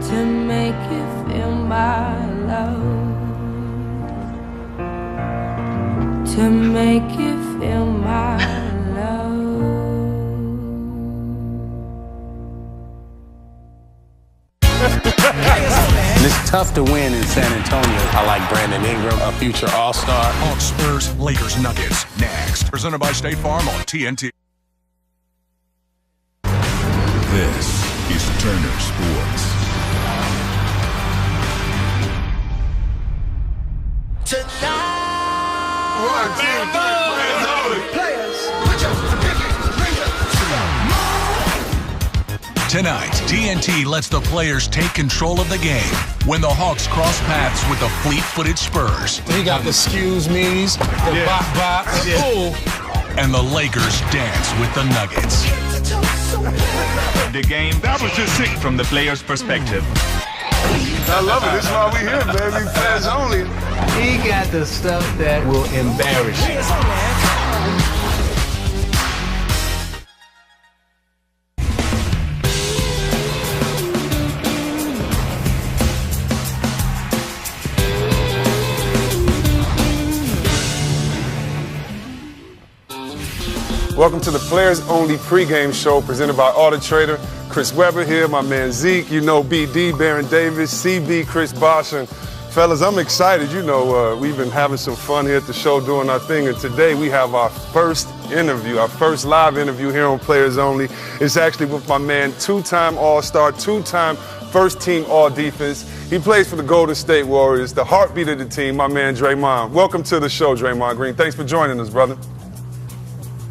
to make you feel my love, to make you feel my love. It's tough to win in San Antonio. I like Brandon Ingram, a future All-Star. Hawks, Spurs, Lakers, Nuggets. Next. Presented by State Farm on TNT. This is Turner Sports. Tonight, TNT lets the players take control of the game when the Hawks cross paths with the fleet-footed Spurs. He got the excuse me's, the bop, and the Lakers dance with the Nuggets. The game, that was just sick from the players' perspective. I love it. This is why we here, baby. Fans only. He got the stuff that will embarrass you. Welcome to the Players Only pregame show presented by Auto Trader. Chris Webber here, my man Zeke, you know BD, Baron Davis, CB, Chris Bosh, and fellas, I'm excited. You know, we've been having some fun here at the show doing our thing, and today we have our first interview, our first live interview here on Players Only. It's actually with my man, two-time All-Star, two-time first-team All-Defense. He plays for the Golden State Warriors, the heartbeat of the team, my man Draymond. Welcome to the show, Draymond Green. Thanks for joining us, brother.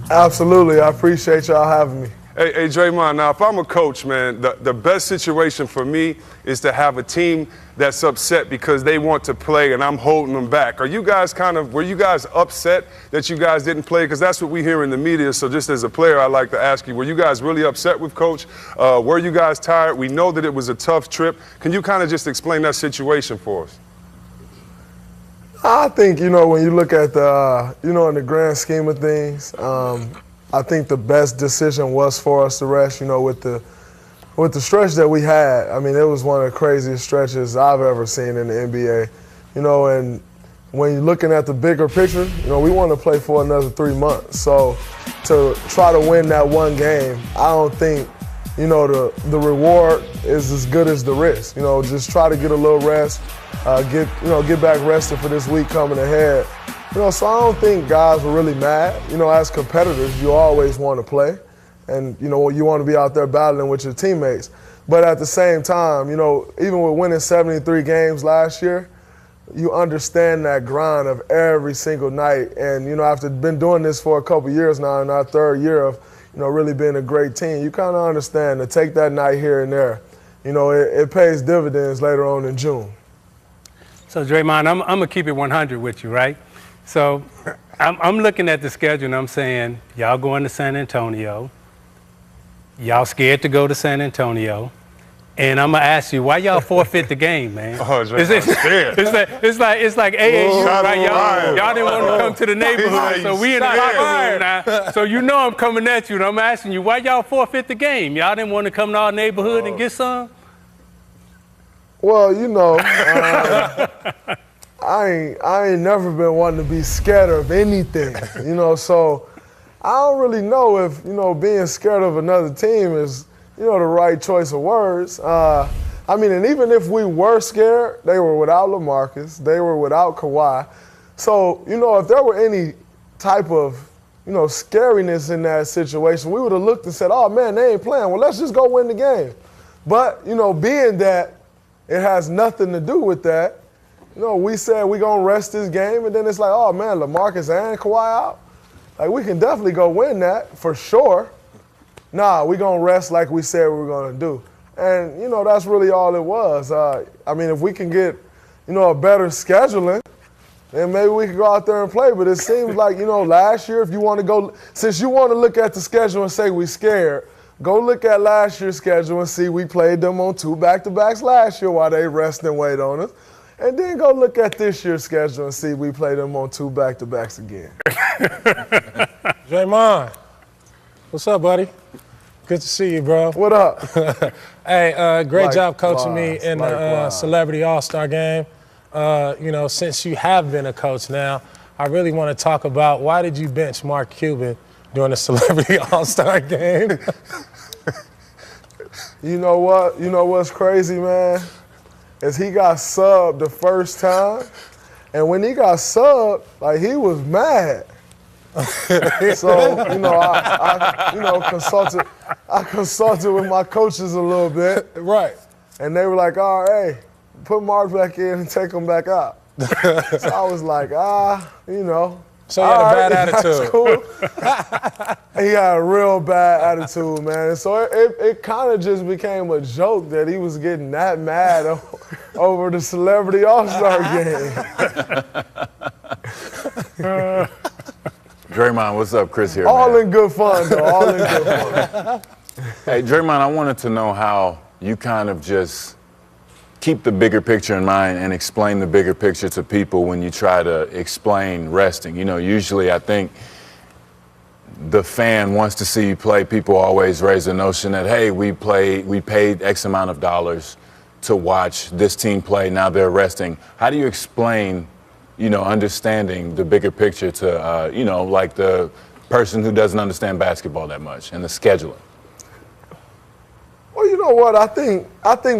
Absolutely. I appreciate y'all having me. Hey, Draymond, now if I'm a coach, man, the best situation for me is to have a team that's upset because they want to play and I'm holding them back. Were you guys upset that you guys didn't play? Because that's what we hear in the media. So just as a player, I'd like to ask you, were you guys really upset with Coach? Were you guys tired? We know that it was a tough trip. Can you kind of just explain that situation for us? I think, when you look at the, in the grand scheme of things, I think the best decision was for us to rest, with the stretch that we had. I mean, it was one of the craziest stretches I've ever seen in the NBA, and when you're looking at the bigger picture, we want to play for another 3 months. So to try to win that one game, I don't think, the reward is as good as the risk. Just try to get a little rest, get back rested for this week coming ahead. So I don't think guys were really mad. As competitors, you always want to play. And, you want to be out there battling with your teammates. But at the same time, even with winning 73 games last year, you understand that grind of every single night. And, after been doing this for a couple years now, in our third year of, really being a great team, you kind of understand to take that night here and there. It pays dividends later on in June. So, Draymond, I'm going to keep it 100 with you, right? So I'm looking at the schedule and I'm saying, y'all going to San Antonio. Y'all scared to go to San Antonio. And I'm going to ask you, why y'all forfeit the game, man? Oh, I'm scared. It's like AAU, right? Y'all didn't want to come to the neighborhood, so we in the locker room now. So I'm coming at you and I'm asking you, why y'all forfeit the game? Y'all didn't want to come to our neighborhood and get some? Well, I ain't never been one to be scared of anything, so I don't really know if, being scared of another team is, the right choice of words. And even if we were scared, they were without LaMarcus, they were without Kawhi. So, if there were any type of, scariness in that situation, we would have looked and said, oh man, they ain't playing. Well, let's just go win the game. But, being that it has nothing to do with that, we said we're going to rest this game, and then it's like, oh, man, LaMarcus and Kawhi out? Like, we can definitely go win that for sure. Nah, we're going to rest like we said we were going to do. And, that's really all it was. If we can get, a better scheduling, then maybe we can go out there and play. But it seems like, last year, if you want to go, since you want to look at the schedule and say we're scared, go look at last year's schedule and see we played them on 2 back-to-backs last year while they rest and wait on us. And then go look at this year's schedule and see we play them on 2 back-to-backs again. Draymond, what's up, buddy? Good to see you, bro. What up? Hey, great job coaching me Likewise, in the likewise. Celebrity All-Star game. Since you have been a coach now, I really want to talk about why did you bench Mark Cuban during the Celebrity All-Star game? You know what? You know what's crazy, man? Is he got subbed the first time, and when he got subbed, like, he was mad. So, I consulted with my coaches a little bit. Right. And they were like, all right, hey, put Mark back in and take him back out. So I was like, So he had a bad attitude. That's cool. He had a real bad attitude, man. And so it kind of just became a joke that he was getting that mad over the Celebrity All-Star game. Draymond, what's up? Chris here. All man. in good fun, though. All in good fun. Hey, Draymond, I wanted to know how you kind of just keep the bigger picture in mind and explain the bigger picture to people when you try to explain resting. Usually I think the fan wants to see you play. People always raise the notion that, hey, we paid X amount of dollars to watch this team play. Now they're resting. How do you explain understanding the bigger picture to, like the person who doesn't understand basketball that much and the scheduling? Well, you know what? I think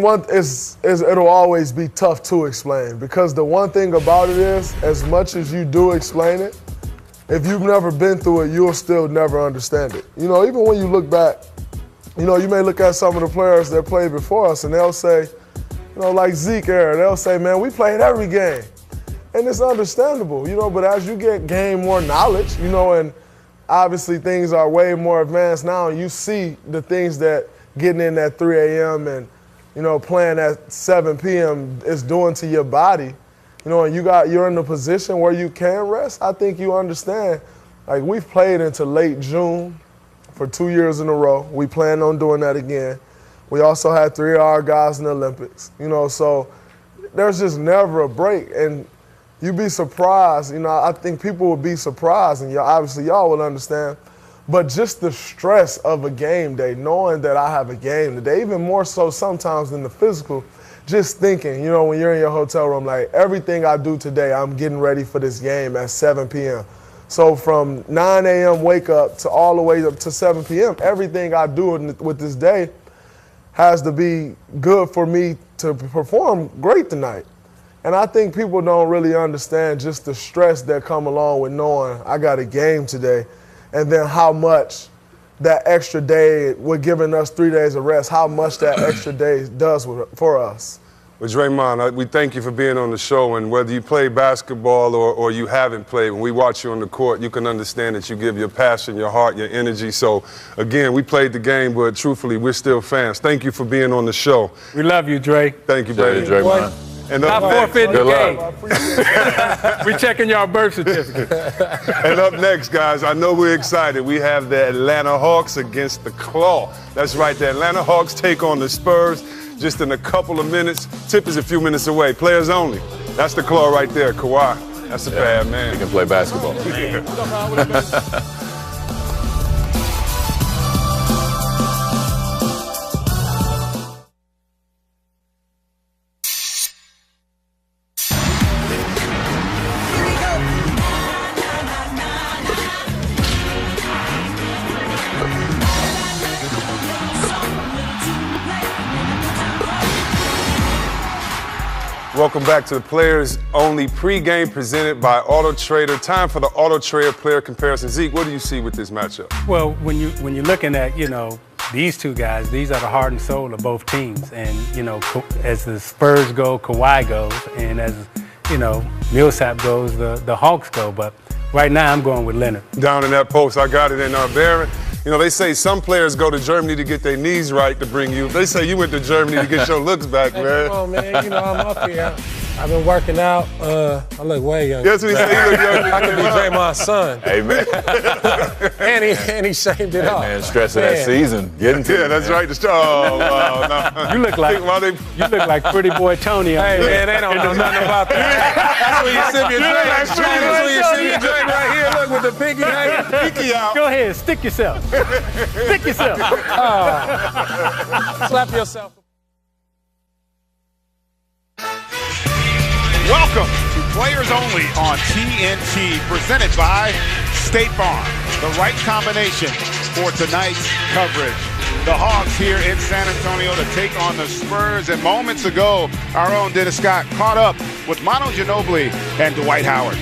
one is it'll always be tough to explain, because the one thing about it is, as much as you do explain it, if you've never been through it, you'll still never understand it. Even when you look back, you may look at some of the players that played before us, and they'll say, like Zeke era, they'll say, man, we played every game. And it's understandable, but as you gain more knowledge, and obviously things are way more advanced now, and you see the things that getting in at 3 a.m. and, playing at 7 p.m. is doing to your body, and you're in a position where you can rest. I think you understand. Like, we've played into late June for 2 years in a row. We plan on doing that again. We also had 3 of our guys in the Olympics, so there's just never a break. And you'd be surprised, I think people would be surprised, and y'all will understand. But just the stress of a game day, knowing that I have a game today, even more so sometimes than the physical, just thinking, when you're in your hotel room, like, everything I do today, I'm getting ready for this game at 7 p.m. So from 9 a.m. wake up to all the way up to 7 p.m., everything I do with this day has to be good for me to perform great tonight. And I think people don't really understand just the stress that come along with knowing I got a game today, and then how much that extra day, we're giving us 3 days of rest, how much that extra day does for us. Well, Draymond, we thank you for being on the show, and whether you play basketball or you haven't played, when we watch you on the court, you can understand that you give your passion, your heart, your energy. So, again, we played the game, but truthfully, we're still fans. Thank you for being on the show. We love you, Dre. Thank you, baby. Draymond. And Not forfeiting the Good game. We checking your birth certificate. And up next, guys, I know we're excited. We have the Atlanta Hawks against the Claw. That's right, the Atlanta Hawks take on the Spurs just in a couple of minutes. Tip is a few minutes away. Players only. That's the Claw right there, Kawhi. That's a bad man. He can play basketball. Welcome back to the Players Only pregame presented by Auto Trader. Time for the Auto Trader player comparison. Zeke, what do you see with this matchup? Well, when you're looking at, these two guys, these are the heart and soul of both teams. And, as the Spurs go, Kawhi goes, and as, Millsap goes, the Hawks go. But right now I'm going with Leonard. Down in that post, I got it in Baron. They say some players go to Germany to get their knees right to bring you. They say you went to Germany to get your looks back, man. Come on, man. I'm up here. I've been working out. I look way younger. That's what he said. He look younger. I could be Draymond's son. Hey, man. and he shaved it off. Man, stress of that season. Getting to Yeah, that's right. Oh, wow, no. You look like pretty boy Tony. Hey, man, they don't know nothing about that. That's when you sip your drink. That's when you sip your drink right here. Look, with the pinky hanging. Pinky out. Go ahead, stick yourself. Stick yourself. Slap yourself. Welcome to Players Only on TNT, presented by State Farm. The right combination for tonight's coverage. The Hawks here in San Antonio to take on the Spurs. And moments ago, our own Dennis Scott caught up with Manu Ginobili and Dwight Howard.